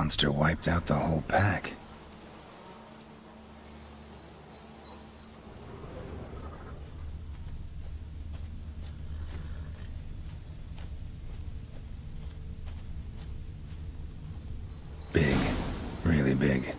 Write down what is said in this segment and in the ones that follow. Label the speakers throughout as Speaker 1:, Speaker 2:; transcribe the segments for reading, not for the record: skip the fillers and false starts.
Speaker 1: monster wiped out the whole pack. Big. Really big.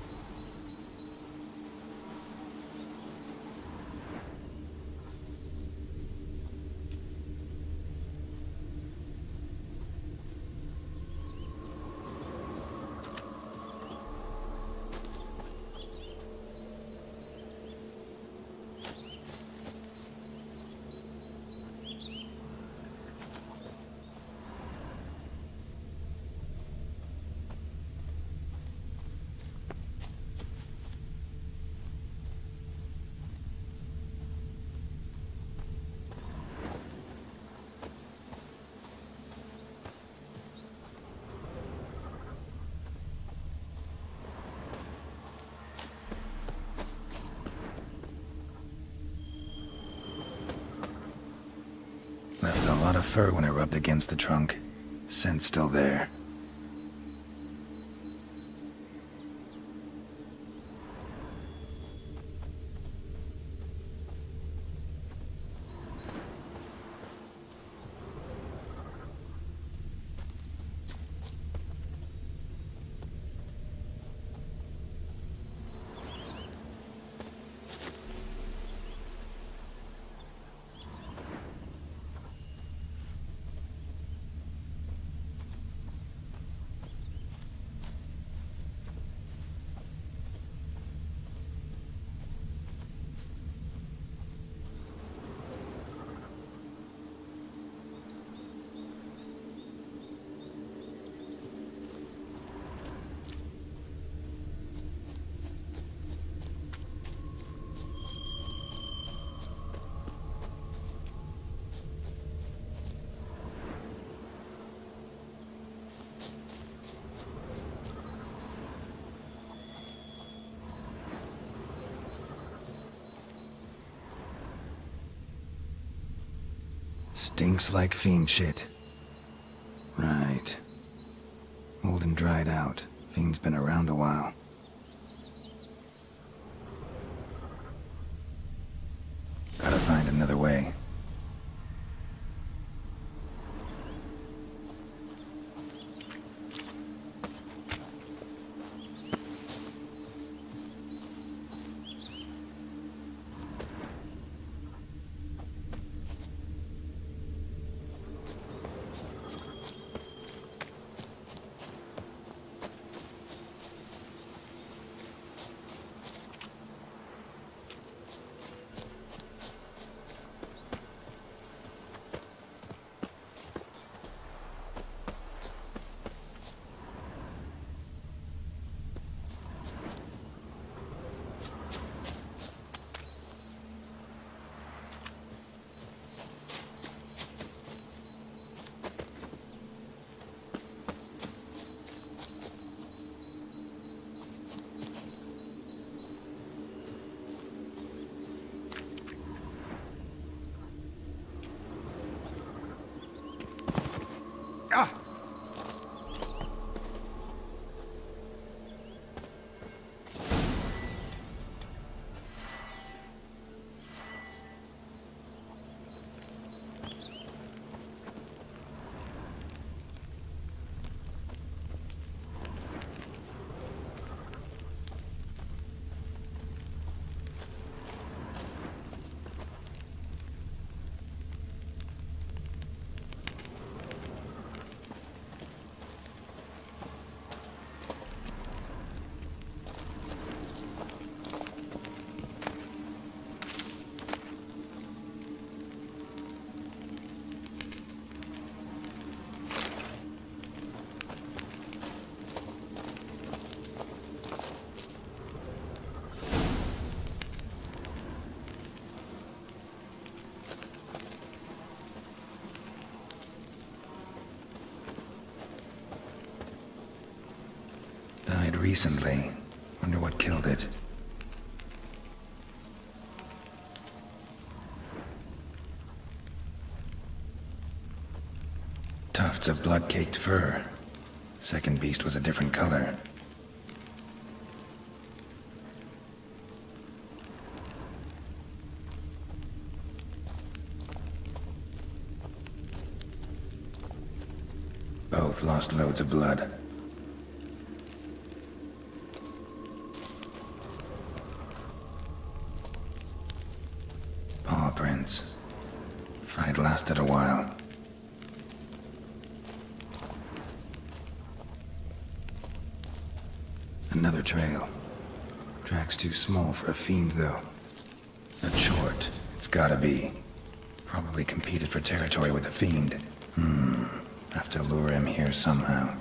Speaker 1: Left a lot of fur when it rubbed against the trunk. Scent's still there. Stinks like fiend shit. Right. Old and dried out. Fiend's been around a while. Gotta find another way. Ah! Died recently. Wonder what killed it. Tufts of blood-caked fur. Second beast was a different color. Both lost loads of blood. Paw prints. Fight lasted a while. Another trail. Track's too small for a fiend, though. Not short. It's gotta be. Probably competed for territory with a fiend. Have to lure him here somehow.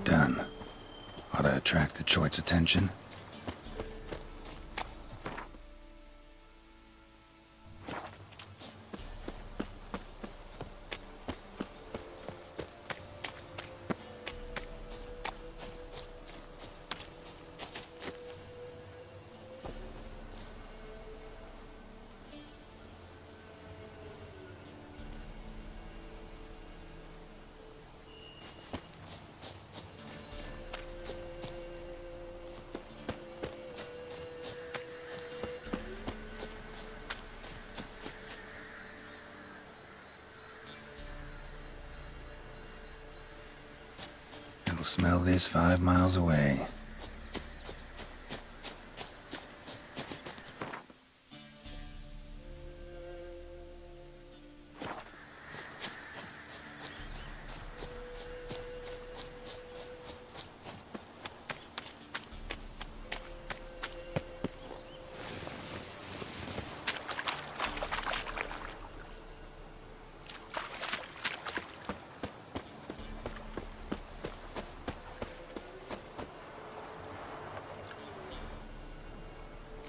Speaker 1: Done. Ought to attract the Choit's attention. Smell this 5 miles away.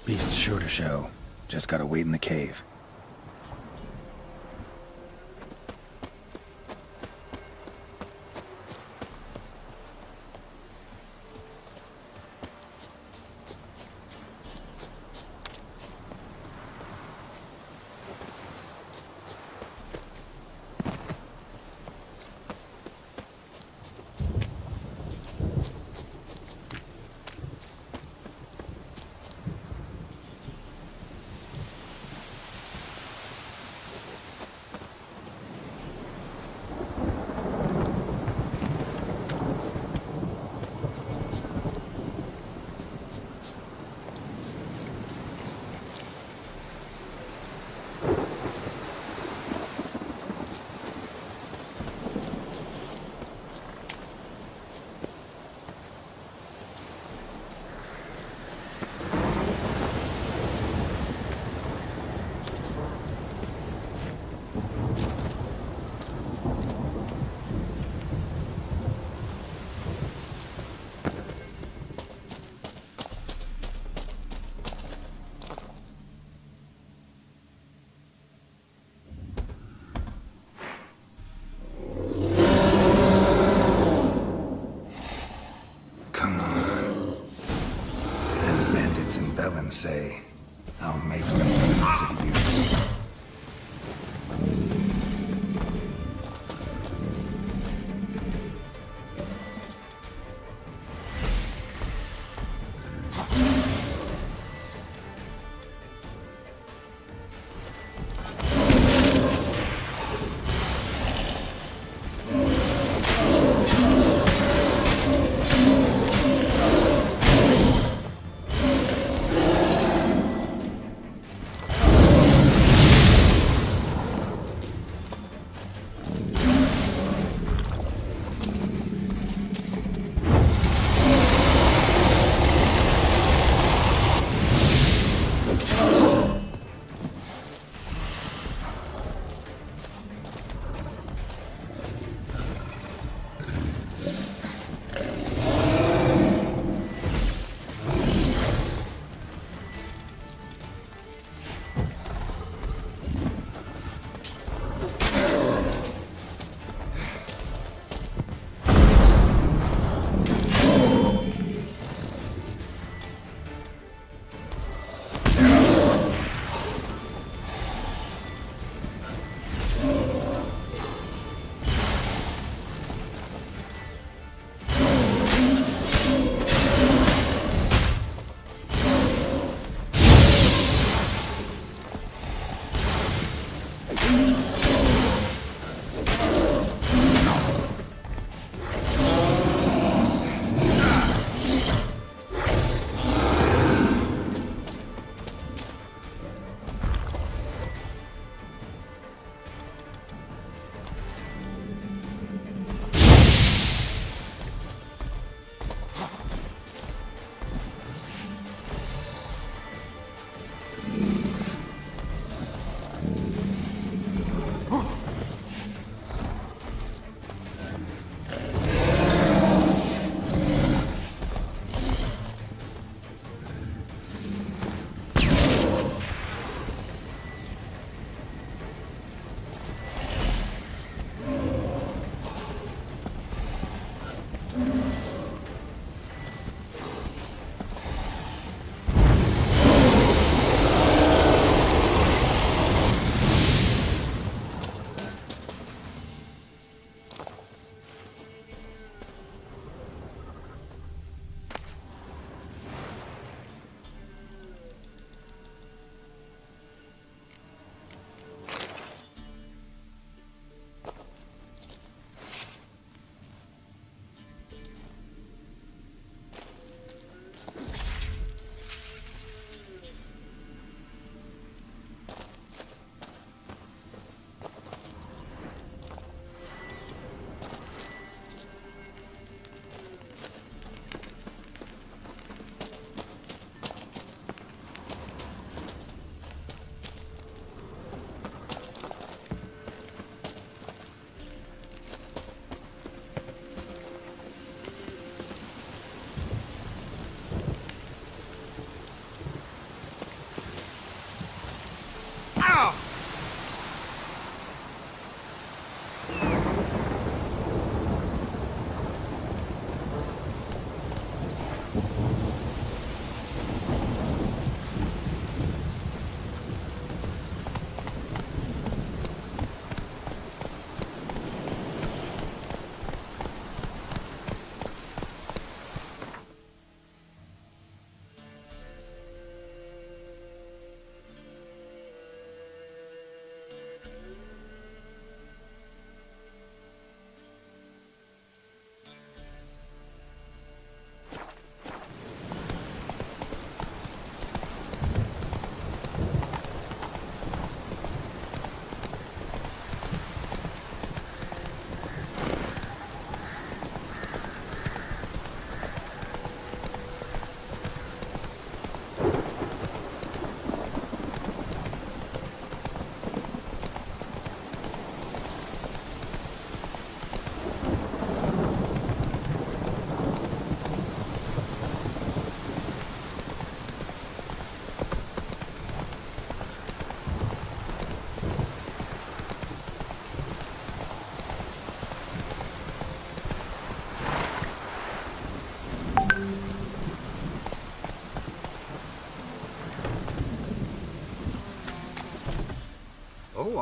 Speaker 1: Beast's sure to show. Just gotta wait in the cave. and say, I'll make remains of you.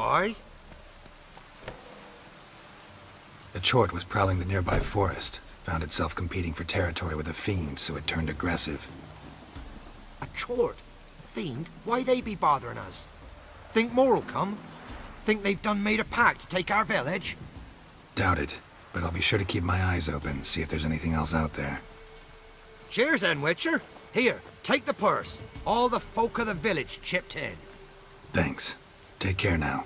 Speaker 2: Aye?
Speaker 1: A chort was prowling the nearby forest. Found itself competing for territory with a fiend, so it turned aggressive.
Speaker 2: A chort? Fiend? Why they be bothering us? Think more'll come? Think they've done made a pact to take our village?
Speaker 1: Doubt it, but I'll be sure to keep my eyes open, see if there's anything else out there.
Speaker 2: Cheers then, Witcher. Here, take the purse. All the folk of the village chipped in.
Speaker 1: Thanks. Take care now.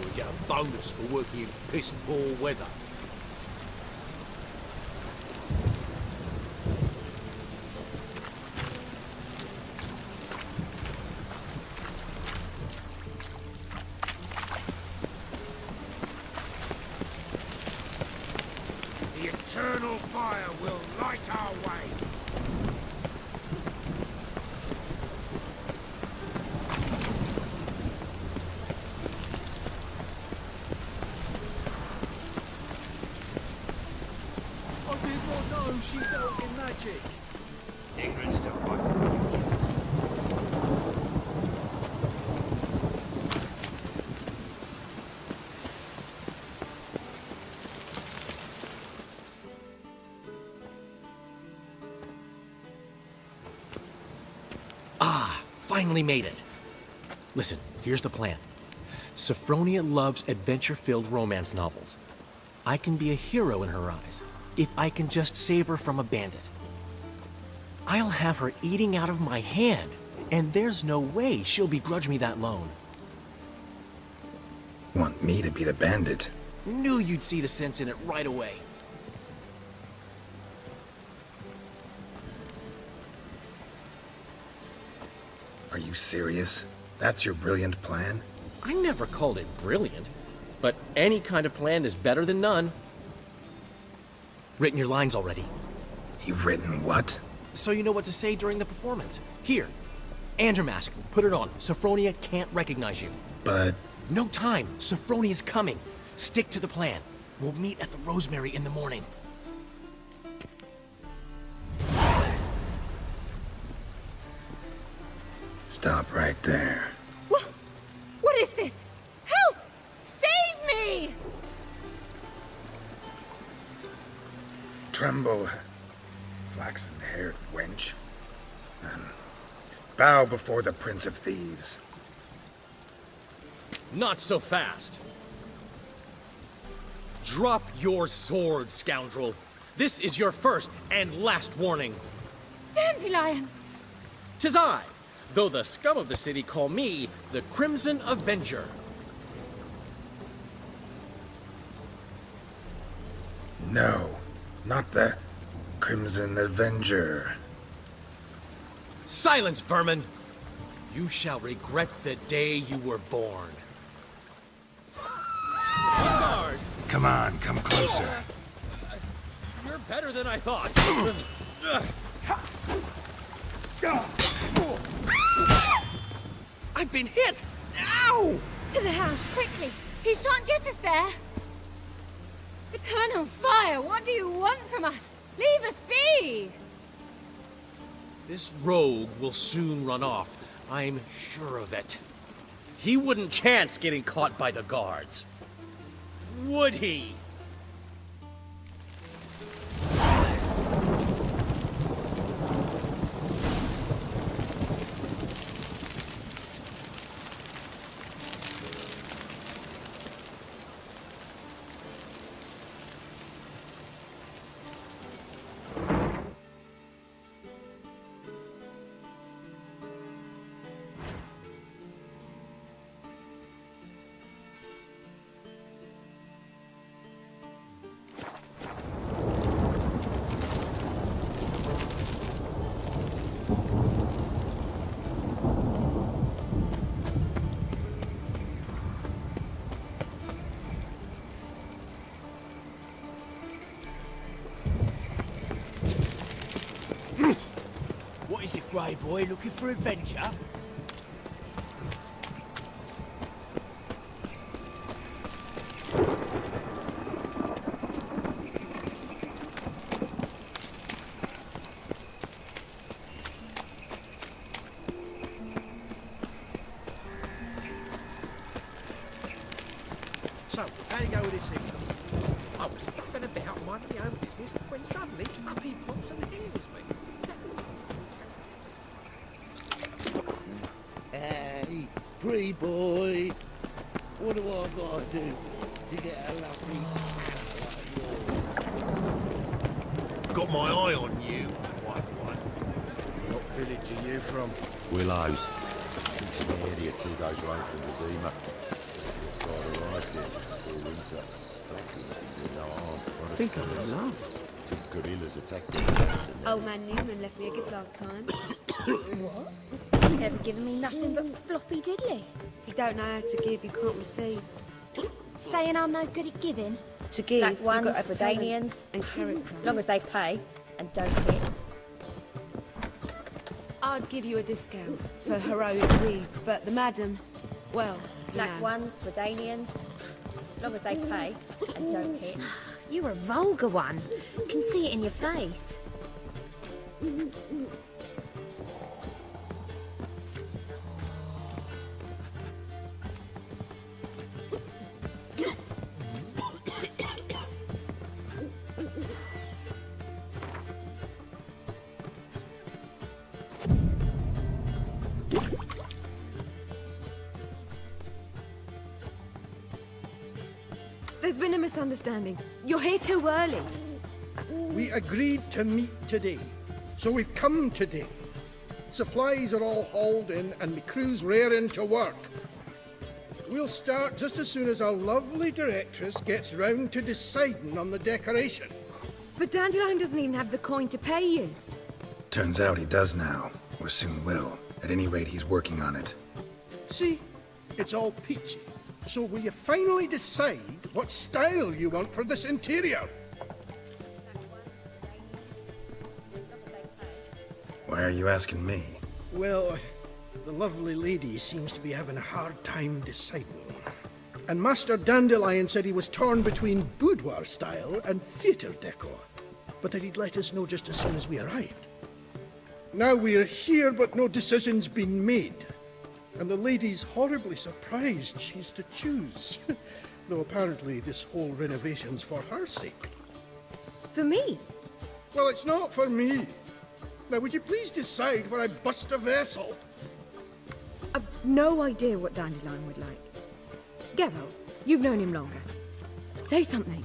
Speaker 3: We get a bonus for working in piss-poor weather.
Speaker 2: The eternal fire will light our way.
Speaker 3: I did not know she dealt in magic.
Speaker 2: Ignorance to what?
Speaker 4: Finally made it. Listen, here's the plan. Sophronia loves adventure-filled romance novels. I can be a hero in her eyes if I can just save her from a bandit. I'll have her eating out of my hand, and there's no way she'll begrudge me that loan.
Speaker 1: Want me to be the bandit?
Speaker 4: Knew you'd see the sense in it right away.
Speaker 1: Are you serious? That's your brilliant plan?
Speaker 4: I never called it brilliant, but any kind of plan is better than none. Written your lines already,
Speaker 1: You've written what?
Speaker 4: so you know what to say during the performance. Here, Andromask, put it on. Sophronia can't recognize you.
Speaker 1: But...
Speaker 4: No time. Sophronia's coming. Stick to the plan. We'll meet at the Rosemary in the morning.
Speaker 1: Stop right there.
Speaker 5: What is this? Help! Save me!
Speaker 1: Tremble, flaxen-haired wench. Bow before the Prince of Thieves.
Speaker 4: Not so fast. Drop your sword, scoundrel. This is your first and last warning.
Speaker 5: Dandelion!
Speaker 4: 'Tis I, though the scum of the city call me the Crimson Avenger.
Speaker 1: No, not the Crimson Avenger.
Speaker 4: Silence, vermin! You shall regret the day you were born.
Speaker 3: Guard!
Speaker 1: Come on, come closer.
Speaker 3: You're better than I thought. I've been hit! Ow!
Speaker 5: To the house, quickly! He shan't get us there! Eternal fire, what do you want from us? Leave us be!
Speaker 3: This rogue will soon run off. I'm sure of it. He wouldn't chance getting caught by the guards. Would he?
Speaker 6: What is it, Grey Boy? Looking for adventure?
Speaker 7: So, how'd it go with this evening? I was faffing about minding my own business when suddenly up he pops and heals me.
Speaker 6: Hey, pretty boy. What do I gotta do to get a lovely
Speaker 3: Got my eye on you, white one.
Speaker 7: What village are you from?
Speaker 8: Willows. Since an area 2 days away from the Zima. We've got arrived here just before winter. Hopefully must be doing no harm.
Speaker 7: I think I'm in love.
Speaker 8: Two gorillas attacked the place and
Speaker 9: Old man Newman left me a gift last time.
Speaker 5: What? He never given me nothing but floppy diddly.
Speaker 9: If you don't know how to give, you can't receive.
Speaker 5: Saying I'm no good at giving.
Speaker 9: To give,
Speaker 5: Black
Speaker 9: you've
Speaker 5: ones
Speaker 9: got to
Speaker 5: for
Speaker 9: have talent
Speaker 5: Danians.
Speaker 9: and character.
Speaker 5: Long as they pay and don't hit.
Speaker 9: I'd give you a discount for heroic deeds, but the madam, well, you
Speaker 5: Black
Speaker 9: know.
Speaker 5: ones for Danians. Long as they pay and don't hit.
Speaker 10: You're a vulgar one. Can see it in your face.
Speaker 5: There's been a misunderstanding. You're here too early.
Speaker 11: We agreed to meet today, so we've come today. Supplies are all hauled in and the crew's raring to work. We'll start just as soon as our lovely directress gets round to deciding on the decoration.
Speaker 5: But Dandelion doesn't even have the coin to pay you.
Speaker 1: Turns out he does now, or soon will. At any rate, he's working on it.
Speaker 11: See, it's all peachy. So will you finally decide what style you want for this interior?
Speaker 1: Why are you asking me?
Speaker 11: Well, the lovely lady seems to be having a hard time deciding. And Master Dandelion said he was torn between boudoir style and theatre decor, but that he'd let us know just as soon as we arrived. Now we're here, but no decision's been made. And the lady's horribly surprised she's to choose. Though apparently this whole renovation's for her sake.
Speaker 5: For me?
Speaker 11: Well, it's not for me. Now, would you please decide where I bust a vessel?
Speaker 5: I've no idea what Dandelion would like. Geralt, you've known him longer. Say something.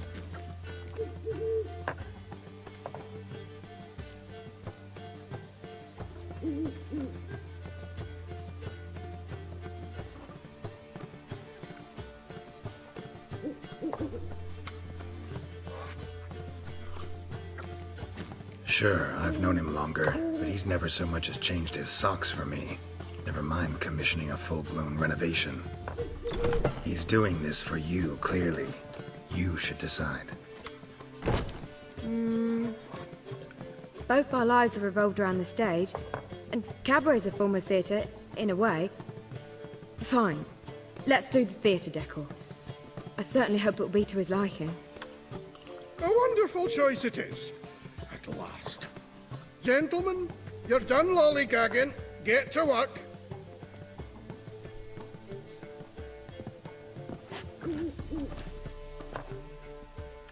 Speaker 1: Sure, I've known him longer, but he's never so much as changed his socks for me. Never mind commissioning a full-blown renovation. He's doing this for you, clearly. You should decide.
Speaker 5: Both our lives have revolved around the stage, and cabaret's a form of theatre, in a way. Fine. Let's do the theatre decor. I certainly hope it'll be to his liking.
Speaker 11: A wonderful choice it is. At last. Gentlemen, you're done lollygagging. Get to work.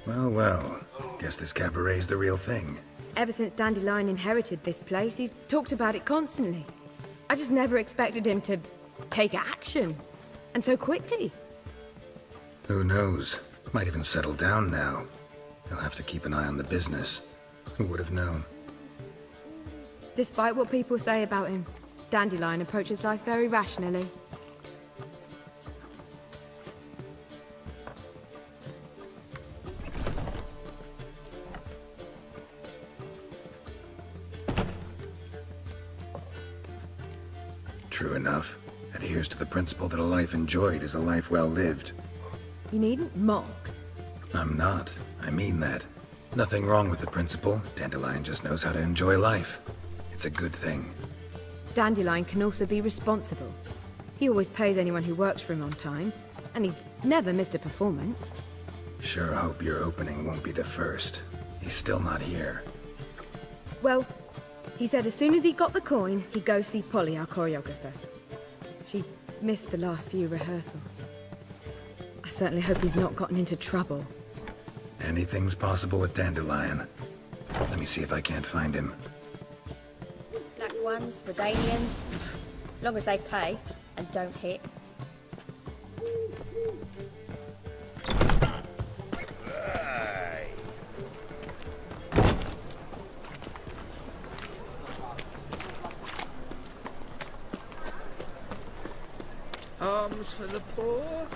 Speaker 1: Well, well. Guess this cabaret's the real thing.
Speaker 5: Ever since Dandelion inherited this place, he's talked about it constantly. I just never expected him to take action. And so quickly.
Speaker 1: Who knows? Might even settle down now. He'll have to keep an eye on the business. Who would have known?
Speaker 5: Despite what people say about him, Dandelion approaches life very rationally.
Speaker 1: True enough. Adheres to the principle that a life enjoyed is a life well lived.
Speaker 5: You needn't mock.
Speaker 1: I'm not. I mean that. Nothing wrong with the principle. Dandelion just knows how to enjoy life. It's a good thing.
Speaker 5: Dandelion can also be responsible. He always pays anyone who works for him on time, and he's never missed a performance.
Speaker 1: Sure hope your opening won't be the first. He's still not here.
Speaker 5: Well, he said as soon as he got the coin, he'd go see Polly, our choreographer. She's missed the last few rehearsals. I certainly hope he's not gotten into trouble.
Speaker 1: Anything's possible with Dandelion. Let me see if I can't find him.
Speaker 10: Black ones, Redanians. Long as they pay and don't hit.
Speaker 7: Arms for the poor.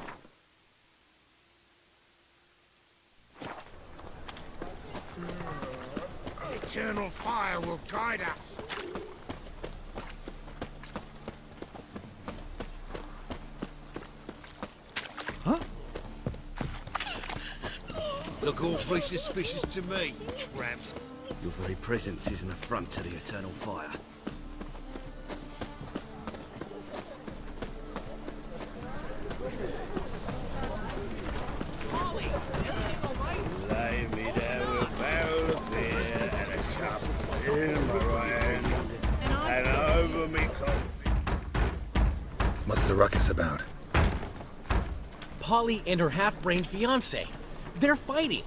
Speaker 6: Eternal fire will guide us.
Speaker 7: Huh?
Speaker 6: Look awfully suspicious to me, tramp.
Speaker 12: Your very presence is an affront to the eternal fire.
Speaker 6: Lay me down with a barrel of beer and a cup in my right hand, and over me coffee.
Speaker 1: What's the ruckus about?
Speaker 4: Polly and her half-brained fiancé. They're fighting.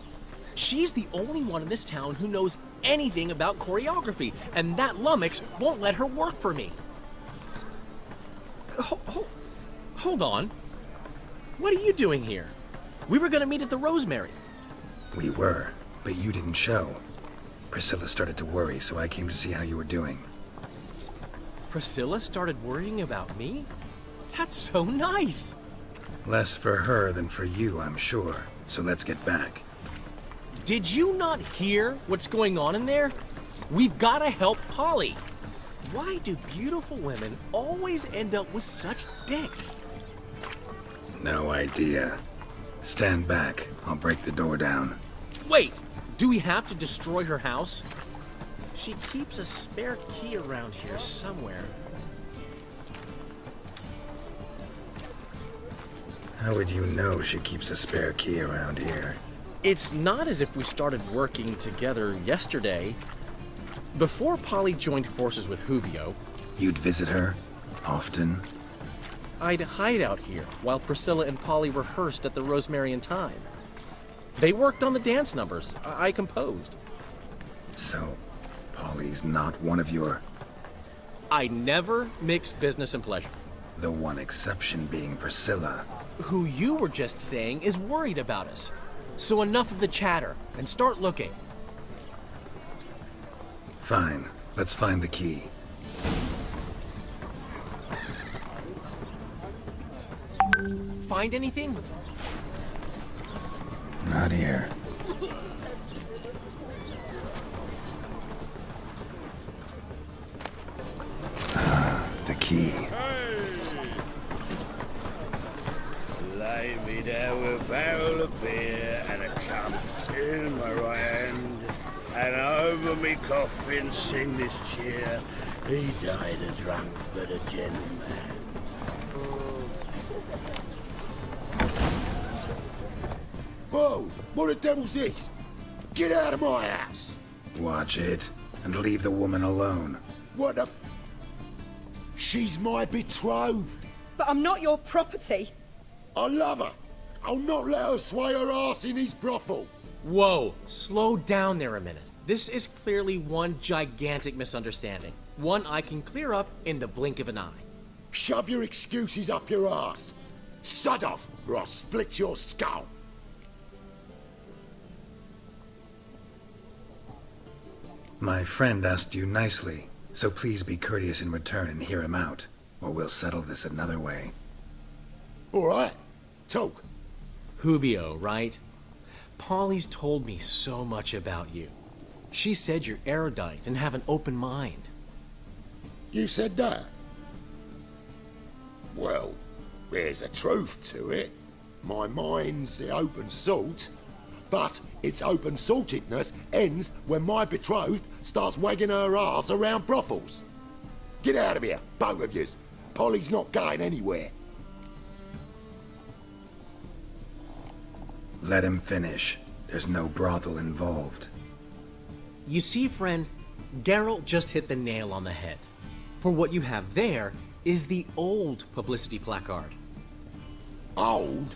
Speaker 4: She's the only one in this town who knows anything about choreography, and that lummox won't let her work for me. Hold on. What are you doing here? We were gonna meet at the Rosemary.
Speaker 1: We were, but you didn't show. Priscilla started to worry, so I came to see how you were doing.
Speaker 4: Priscilla started worrying about me? That's so nice.
Speaker 1: Less for her than for you, I'm sure. So let's get back.
Speaker 4: Did you not hear what's going on in there? We've gotta help Polly. Why do beautiful women always end up with such dicks?
Speaker 1: No idea. Stand back. I'll break the door down.
Speaker 4: Wait! Do we have to destroy her house? She keeps a spare key around here somewhere.
Speaker 1: How would you know she keeps a spare key around here?
Speaker 4: It's not as if we started working together yesterday. Before Polly joined forces with Hubio,
Speaker 1: You'd visit her? Often?
Speaker 4: I'd hide out here while Priscilla and Polly rehearsed at the Rosemary and Thyme. They worked on the dance numbers I composed.
Speaker 1: So, Polly's not one of your...
Speaker 4: I never mix business and pleasure.
Speaker 1: The one exception being Priscilla.
Speaker 4: Who you were just saying is worried about us. So enough of the chatter, and start looking.
Speaker 1: Fine. Let's find the key.
Speaker 4: Find anything?
Speaker 1: Not here. Ah, the key.
Speaker 6: Me there with a barrel of beer and a cup in my right hand, and over me coffin sing this cheer. He died a drunk but a gentleman.
Speaker 8: Whoa! What the devil's this? Get out of my house!
Speaker 1: Watch it, and leave the woman alone.
Speaker 8: What the... She's my betrothed.
Speaker 9: But I'm not your property.
Speaker 8: I love her. I'll not let her sway her ass in his brothel.
Speaker 4: Whoa, slow down there a minute. This is clearly one gigantic misunderstanding. One I can clear up in the blink of an eye.
Speaker 8: Shove your excuses up your ass. Sod off, or I'll split your skull.
Speaker 1: My friend asked you nicely, so please be courteous in return and hear him out, or we'll settle this another way.
Speaker 8: All right, talk.
Speaker 4: Hubio, right? Polly's told me so much about you. She said you're erudite and have an open mind.
Speaker 8: You said that? Well, there's a truth to it. My mind's the open salt, but its open saltedness ends when my betrothed starts wagging her ass around brothels. Get out of here, both of yous. Polly's not going anywhere.
Speaker 1: Let him finish. There's no brothel involved.
Speaker 4: You see, friend, Geralt just hit the nail on the head. For what you have there is the old publicity placard.
Speaker 8: Old?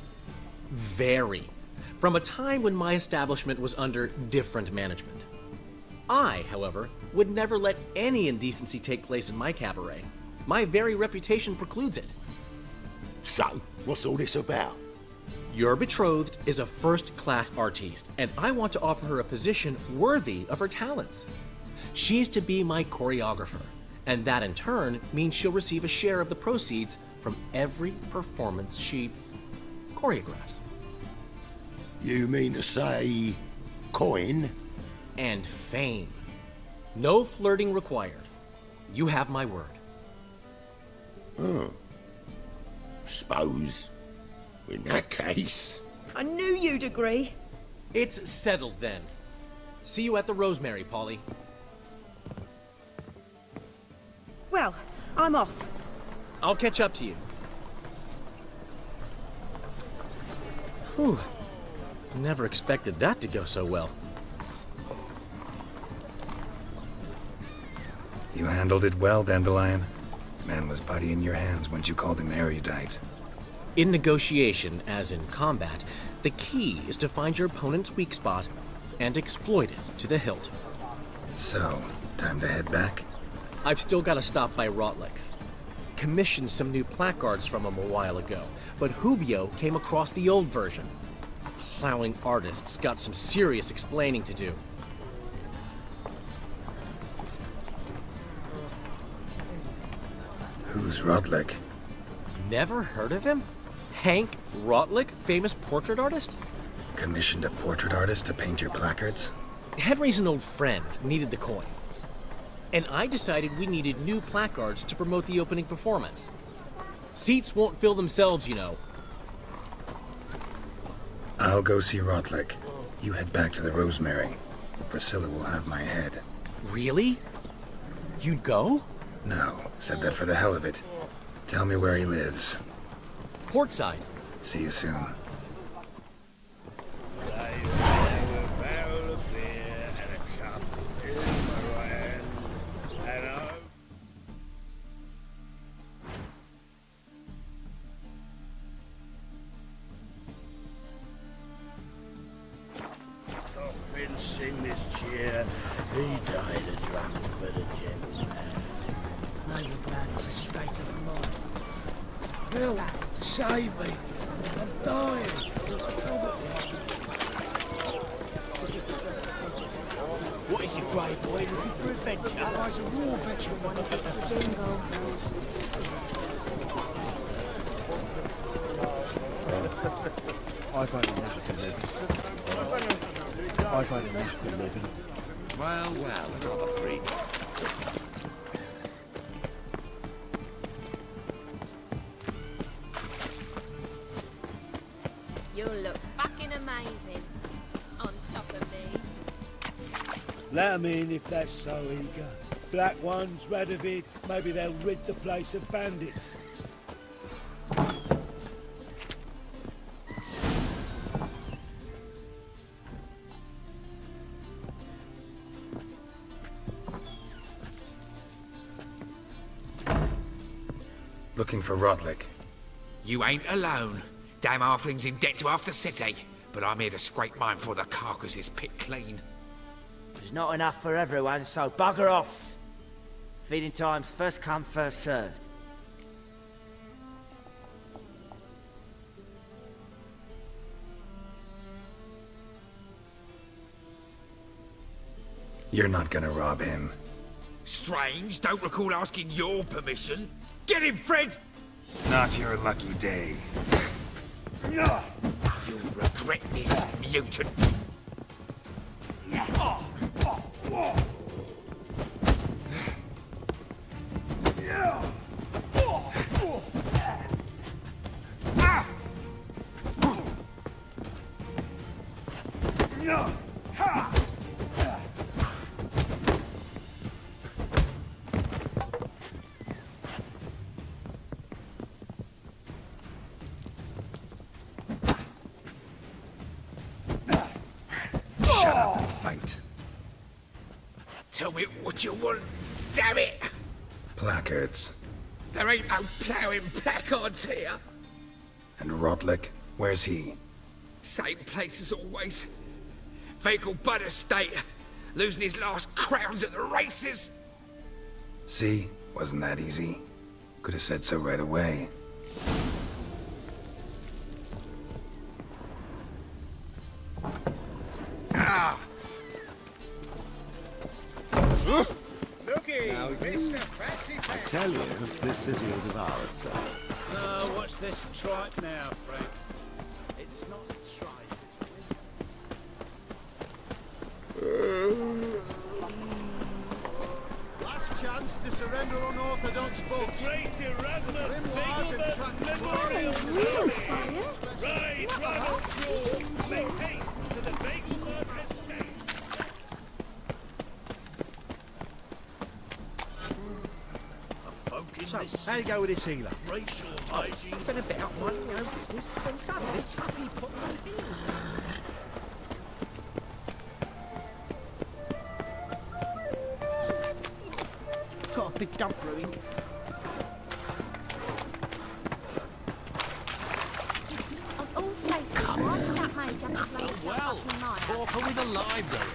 Speaker 4: Very. From a time when my establishment was under different management. I, however, would never let any indecency take place in my cabaret. My very reputation precludes it.
Speaker 8: So, what's all this about?
Speaker 4: Your betrothed is a first-class artiste, and I want to offer her a position worthy of her talents. She's to be my choreographer, and that in turn means she'll receive a share of the proceeds from every performance she choreographs.
Speaker 8: You mean to say... coin?
Speaker 4: And fame. No flirting required. You have my word.
Speaker 8: Oh. Suppose... in that case...
Speaker 9: I knew you'd agree.
Speaker 4: It's settled then. See you at the Rosemary, Polly.
Speaker 9: Well, I'm off.
Speaker 4: I'll catch up to you. Whew. Never expected that to go so well.
Speaker 1: You handled it well, Dandelion. Man was putty in your hands once you called him erudite.
Speaker 4: In negotiation, as in combat, the key is to find your opponent's weak spot and exploit it to the hilt.
Speaker 1: So, time to head back?
Speaker 4: I've still got to stop by Rotlick's. Commissioned some new placards from him a while ago, but Hubio came across the old version. Plowing artists got some serious explaining to do.
Speaker 1: Who's Rotlick?
Speaker 4: Never heard of him? Hank Rotlick, famous portrait artist?
Speaker 1: Commissioned a portrait artist to paint your placards?
Speaker 4: Henry's an old friend, needed the coin. And I decided we needed new placards to promote the opening performance. Seats won't fill themselves, you know.
Speaker 1: I'll go see Rotlick. You head back to the Rosemary, or Priscilla will have my head.
Speaker 4: Really? You'd go?
Speaker 1: No, said that for the hell of it. Tell me where he lives.
Speaker 4: Portside.
Speaker 1: See you soon.
Speaker 6: Sing this cheer. He died a drunk but a gentleman.
Speaker 7: Neither glad it's a state of mind.
Speaker 6: Bill, save me. I'm dying.
Speaker 7: What is it, brave boy? Looking for adventure? I was a war veteran when I took the dingo.
Speaker 12: I've had enough of living. I've had enough of living.
Speaker 8: Well, another freak.
Speaker 10: amazing. On top of me.
Speaker 6: Let 'em in if they're so eager. Black ones, Radovid, maybe they'll rid the place of bandits.
Speaker 1: Looking for Rodlick.
Speaker 13: You ain't alone. Damn halfling's in debt to half the city. But I'm here to scrape mine before the carcass is picked clean.
Speaker 14: There's not enough for everyone, so bugger off. Feeding time's first come, first served.
Speaker 1: You're not gonna rob him.
Speaker 13: Strange, don't recall asking your permission. Get him, Fred!
Speaker 1: Not your lucky day.
Speaker 13: You'll regret this, mutant.
Speaker 1: Shut up and fight.
Speaker 13: Tell me what you want, damn it!
Speaker 1: Placards.
Speaker 13: There ain't no ploughing placards here.
Speaker 1: And Rodlick, where's he?
Speaker 13: Same place as always. Vehicle bud estate. Losing his last crowns at the races.
Speaker 1: See? Wasn't that easy? Could have said so right away.
Speaker 13: Ah!
Speaker 7: Looky, Mr. Fancy
Speaker 12: I tell you, this city will devour itself.
Speaker 6: What's this tripe now, Frank?
Speaker 7: It's not tripe,
Speaker 6: Last chance to surrender unorthodox books. Great Erasmus,
Speaker 7: Grimoires and tracts.
Speaker 6: Right, right, make haste to the Bagelberg estate.
Speaker 7: So, how do you go with this healer?
Speaker 6: Racial
Speaker 7: Nothing about minding your own business when suddenly up he pops and heals. Got a big dump brewing.
Speaker 10: Of all places, why did that mage have to blow so
Speaker 3: Well,
Speaker 10: fucking light?
Speaker 3: Corker with a library.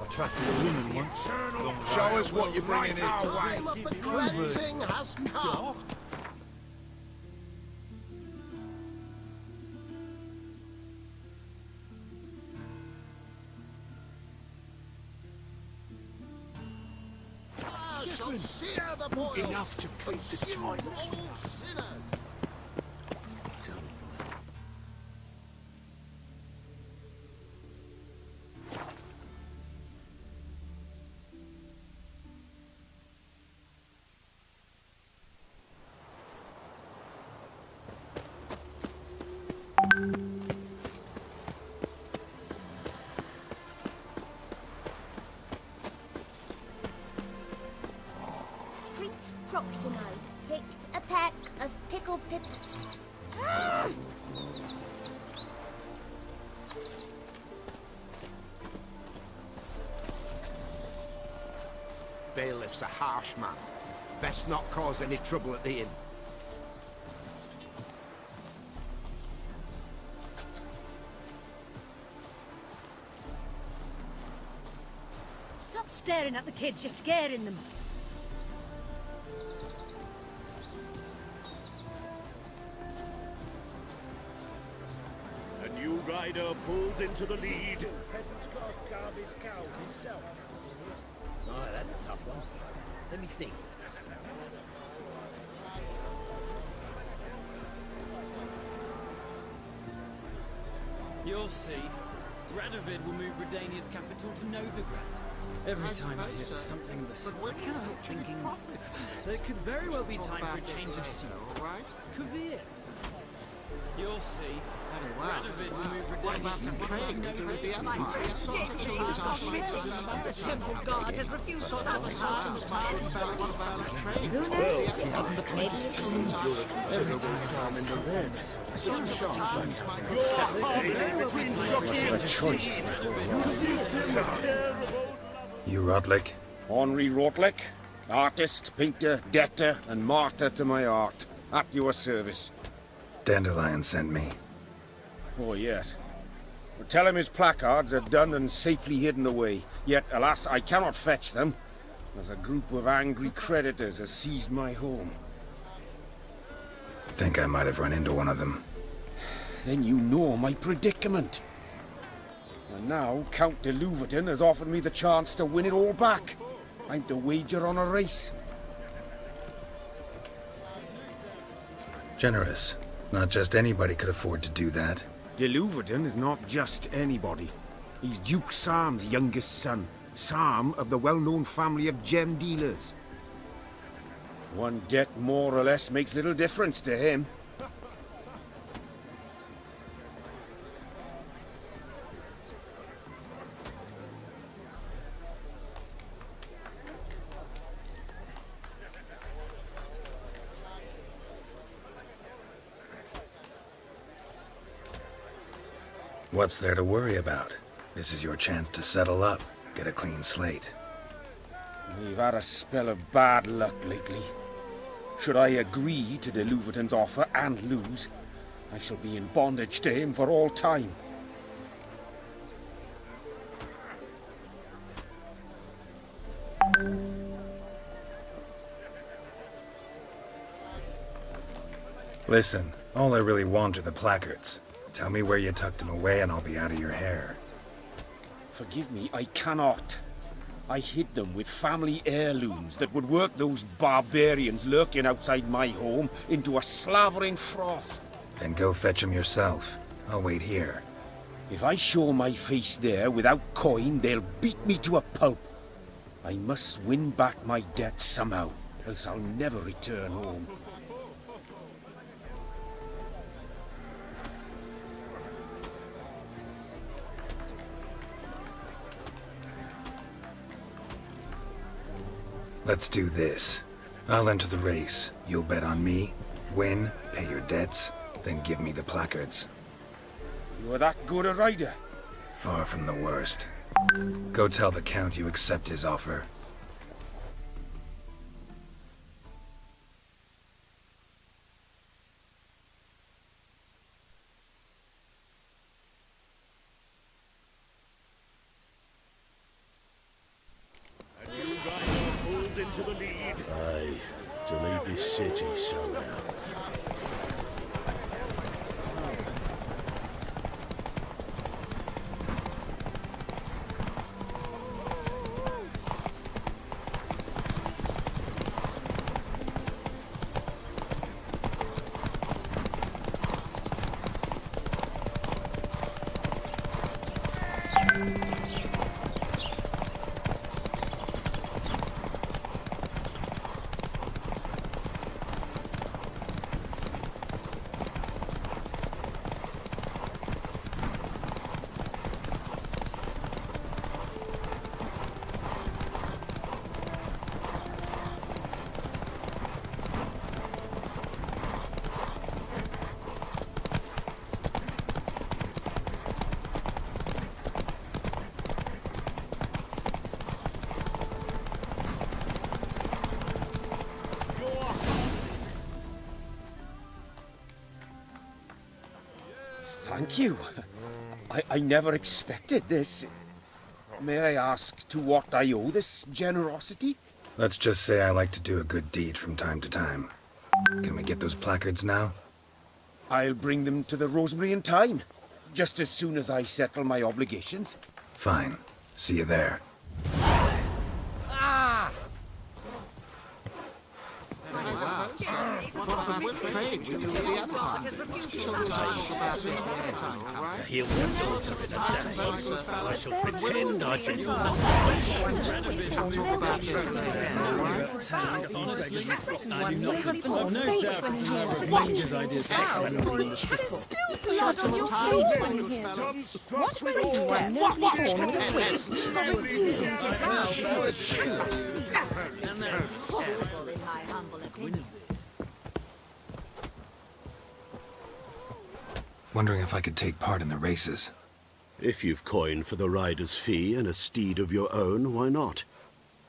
Speaker 6: Attracted a woman once.
Speaker 8: Show us what you're bringing in. Time of the cleansing has come. I shall sear the boils.
Speaker 13: Enough to feed the
Speaker 8: Consume
Speaker 13: tyrants.
Speaker 8: all sinners.
Speaker 10: Prince Proximo picked a pack of pickled pippins.
Speaker 2: Bailiff's a harsh man. Best not cause any trouble at the inn.
Speaker 9: Stop staring at the kids, you're scaring them.
Speaker 6: A new rider pulls into the lead. Peasants can't carve his cows himself.
Speaker 3: Oh, that's a tough one. Let me think.
Speaker 15: You'll see. Radovid will move Redania's capital to Novigrad. Every time I hear something this, I cannot help thinking that it could very well be time for a change of scene. Kavir. You'll see. Radovid will move Redania's capital to Novigrad.
Speaker 16: The temple guard has refused to sabotage.
Speaker 1: You Rotlick?
Speaker 6: Henri Rotlick, artist, painter, debtor, and martyr to my art. At your service.
Speaker 1: Dandelion sent me.
Speaker 6: Oh, yes. Well, tell him his placards are done and safely hidden away. Yet, alas, I cannot fetch them, as a group of angry creditors has seized my home.
Speaker 1: Think I might have run into one of them.
Speaker 6: Then you know my predicament. And now, Count de Louverton has offered me the chance to win it all back. I'm to wager on a race.
Speaker 1: Generous. Not just anybody could afford to do that.
Speaker 6: De Louverton is not just anybody. He's Duke Sam's youngest son. Sam of the well-known family of gem dealers. One debt more or less makes little difference to him.
Speaker 1: What's there to worry about? This is your chance to settle up, get a clean slate.
Speaker 6: We've had a spell of bad luck lately. Should I agree to de Louverton's offer and lose, I shall be in bondage to him for all time.
Speaker 1: Listen, all I really want are the placards. Tell me where you tucked them away and I'll be out of your hair.
Speaker 6: Forgive me, I cannot. I hid them with family heirlooms that would work those barbarians lurking outside my home into a slavering froth.
Speaker 1: Then go fetch them yourself. I'll wait here.
Speaker 6: If I show my face there without coin, they'll beat me to a pulp. I must win back my debt somehow, else I'll never return home.
Speaker 1: Let's do this. I'll enter the race. You'll bet on me, win, pay your debts, then give me the placards.
Speaker 6: You're that good a rider?
Speaker 1: Far from the worst. Go tell the Count you accept his offer.
Speaker 6: Into the lead. Aye, to lead this city somehow. Thank you. I never expected this. May I ask to what I owe this generosity?
Speaker 1: Let's just say I like to do a good deed from time to time. Can we get those placards now?
Speaker 6: I'll bring them to the Rosemary in time, just as soon as I settle my obligations.
Speaker 1: Fine. See you there.
Speaker 6: Ah! He'll get daughter in a day. I shall pretend I can
Speaker 15: No doubt it's another of Minger's ideas.
Speaker 16: Blood on your feet when he hears this. What priest can newly born with a witch for refusing to bow before a true? Possibly, my humble opinion.
Speaker 1: Wondering if I could take part in the races.
Speaker 6: If you've coin for the rider's fee and a steed of your own, why not?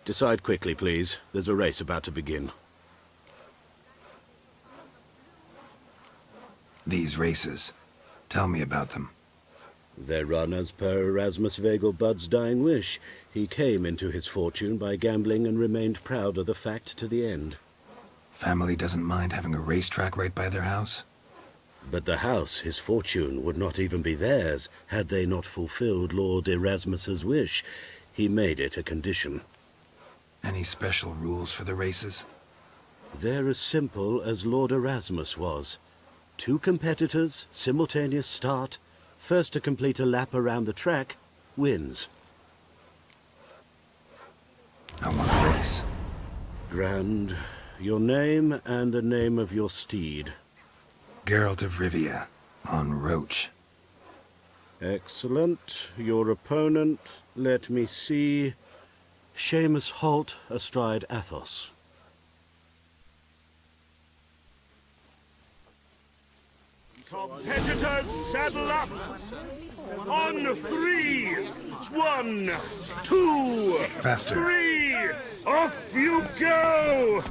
Speaker 6: Decide quickly, please. There's a race about to begin.
Speaker 1: These races. Tell me about them.
Speaker 6: They run as per Erasmus Vegelbud's dying wish. He came into his fortune by gambling and remained proud of the fact to the end.
Speaker 1: Family doesn't mind having a racetrack right by their house?
Speaker 6: But the house, his fortune, would not even be theirs had they not fulfilled Lord Erasmus's wish. He made it a condition.
Speaker 1: Any special rules for the races?
Speaker 6: They're as simple as Lord Erasmus was. 2 competitors, simultaneous start. First to complete a lap around the track wins.
Speaker 1: I want to race.
Speaker 6: Grand. Your name and the name of your steed.
Speaker 1: Geralt of Rivia, on Roach.
Speaker 6: Excellent. Your opponent, let me see. Seamus Holt astride Athos. Competitors, saddle up! On 3! 1, 2,
Speaker 1: Faster.
Speaker 6: 3! Off you go!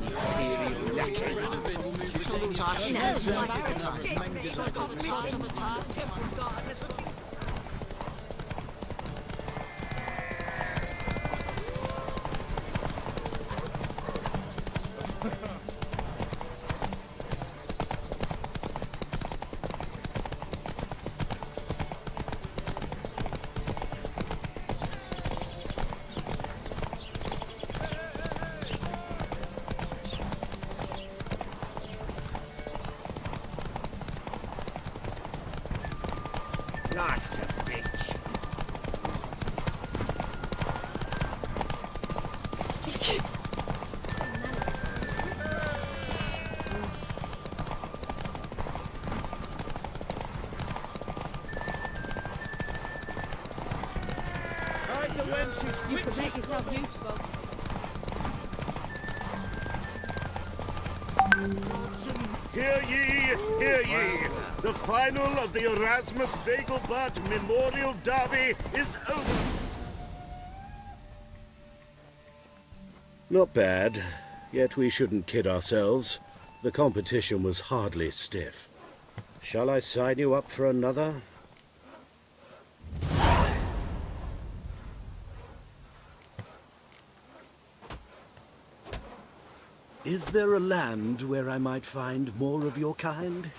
Speaker 14: Life's a bitch.
Speaker 9: You could make yourself useful.
Speaker 6: Hear ye, hear ye! The final of the Erasmus Vegelbud Memorial Derby is over! Not bad, yet we shouldn't kid ourselves. The competition was hardly stiff. Shall I sign you up for another? Is there a land where I might find more of your kind?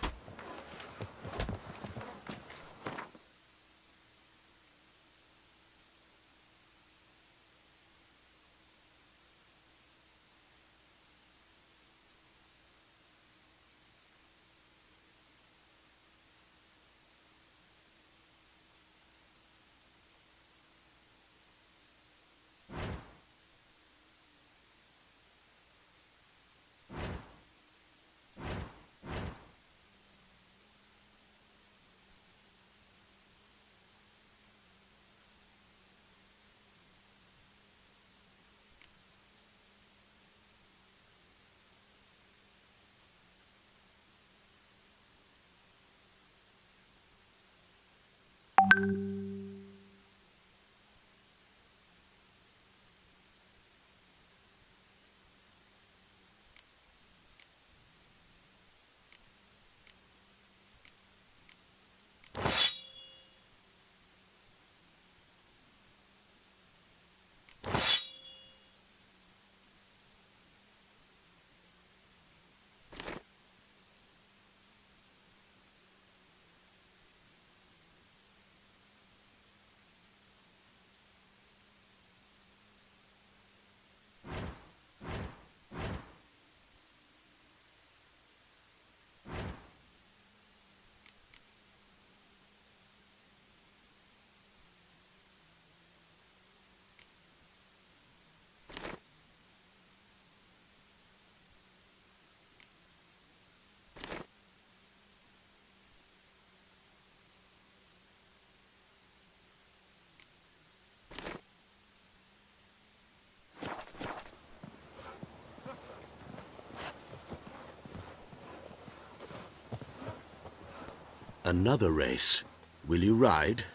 Speaker 6: Another race. Will you ride?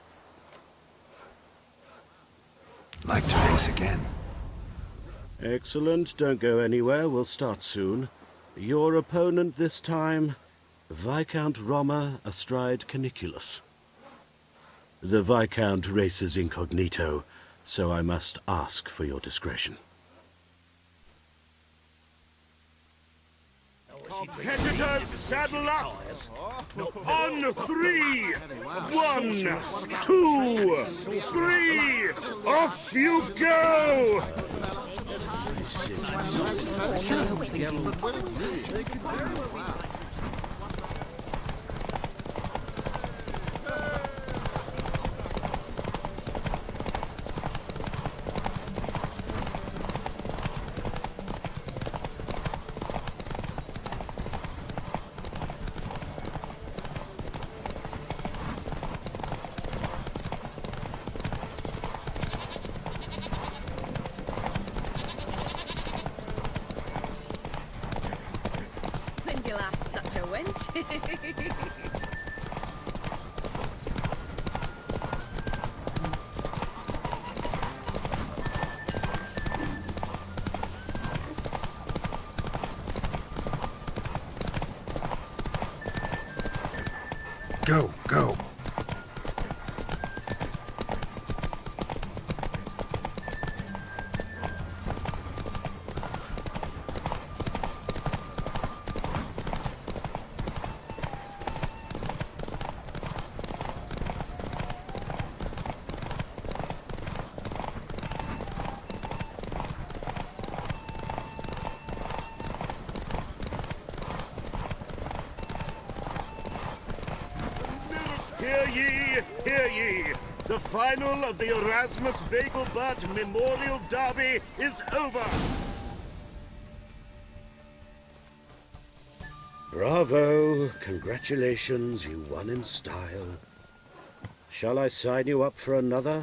Speaker 1: Like to race again.
Speaker 6: Excellent. Don't go anywhere. We'll start soon. Your opponent this time, Viscount Roma astride Caniculus. The Viscount races incognito, so I must ask for your discretion. Competitors, saddle up! On 3! 1, 2, 3! Off you go!
Speaker 16: When do you last touch a wench?
Speaker 1: Go, go.
Speaker 6: Hear ye! The final of the Erasmus Vegelbud Memorial Derby is over! Bravo! Congratulations, you won in style. Shall I sign you up for another?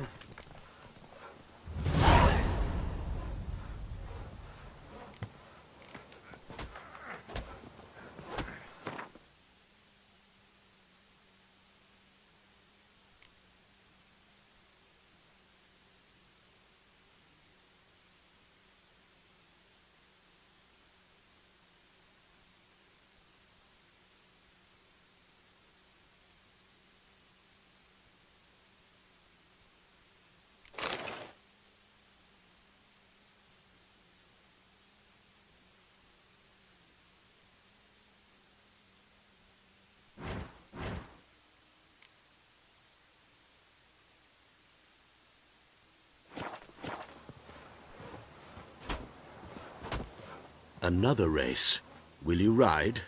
Speaker 6: Another race. Will you ride?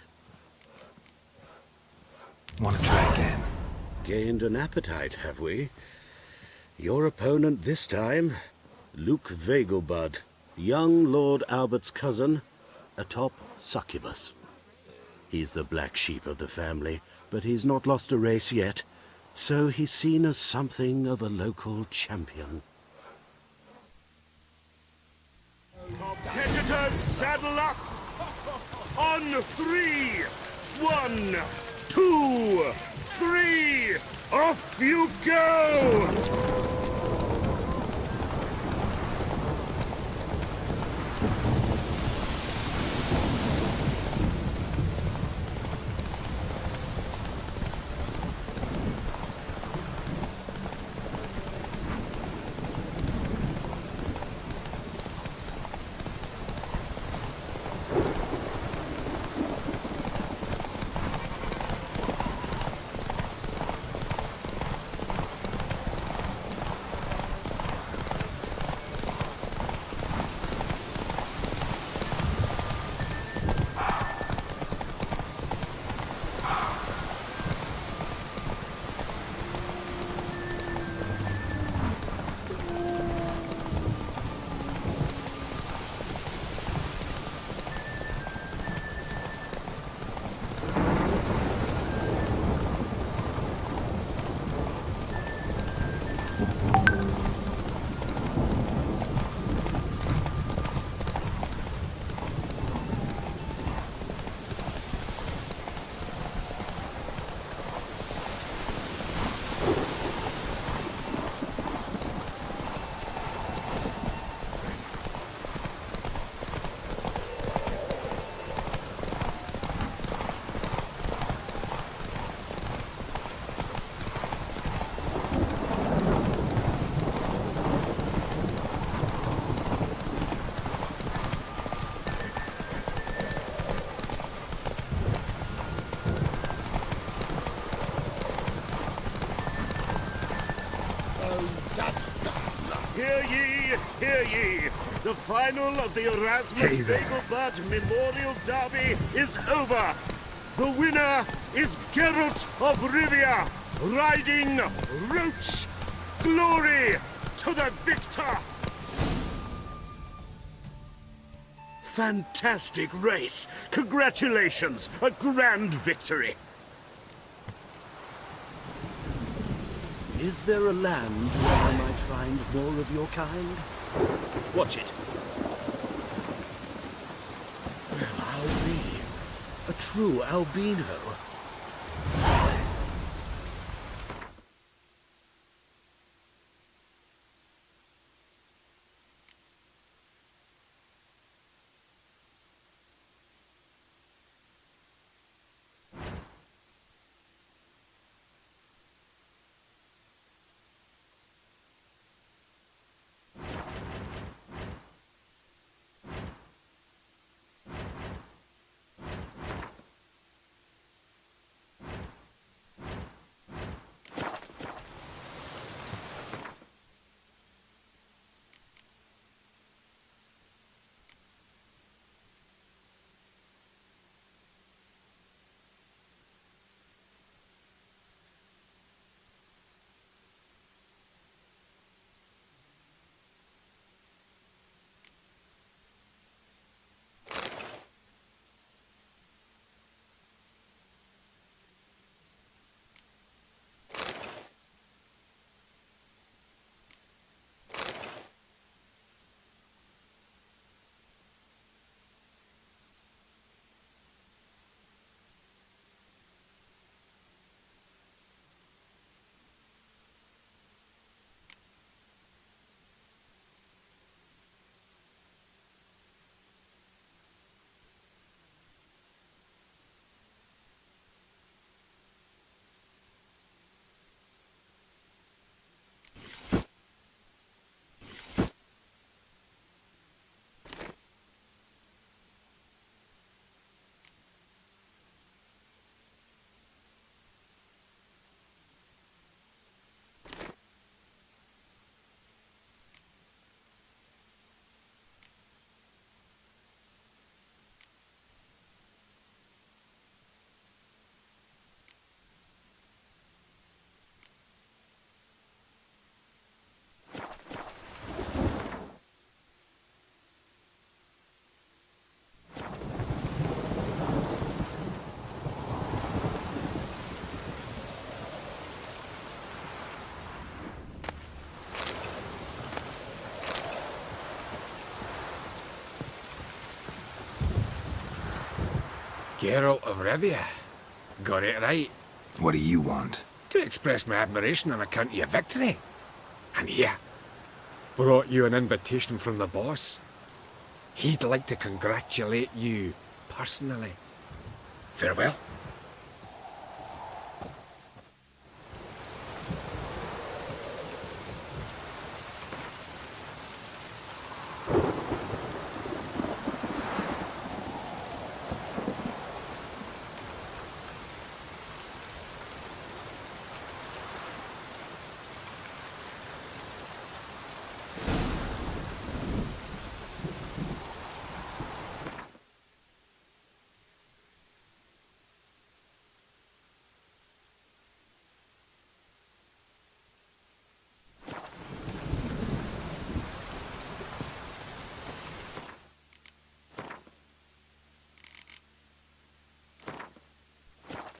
Speaker 1: Want to try again?
Speaker 6: Gained an appetite, have we? Your opponent this time, Luke Vegelbud, young Lord Albert's cousin, atop Succubus. He's the black sheep of the family, but he's not lost a race yet, so he's seen as something of a local champion. Competitors, saddle up! On 3! 1, 2, 3! Off you go! hear ye. The final of the Erasmus
Speaker 1: Hey there.
Speaker 6: Vegelblatt Memorial Derby is over. The winner is Geralt of Rivia, riding Roach. Glory to the victor! Fantastic race. Congratulations. A grand victory.
Speaker 12: Is there a land where I might find more of your kind?
Speaker 3: Watch it.
Speaker 12: Well, I'll be a true albino.
Speaker 13: Geralt of Rivia. Got it right.
Speaker 1: What do you want?
Speaker 13: To express my admiration on account of your victory. And here, brought you an invitation from the boss. He'd like to congratulate you personally. Farewell.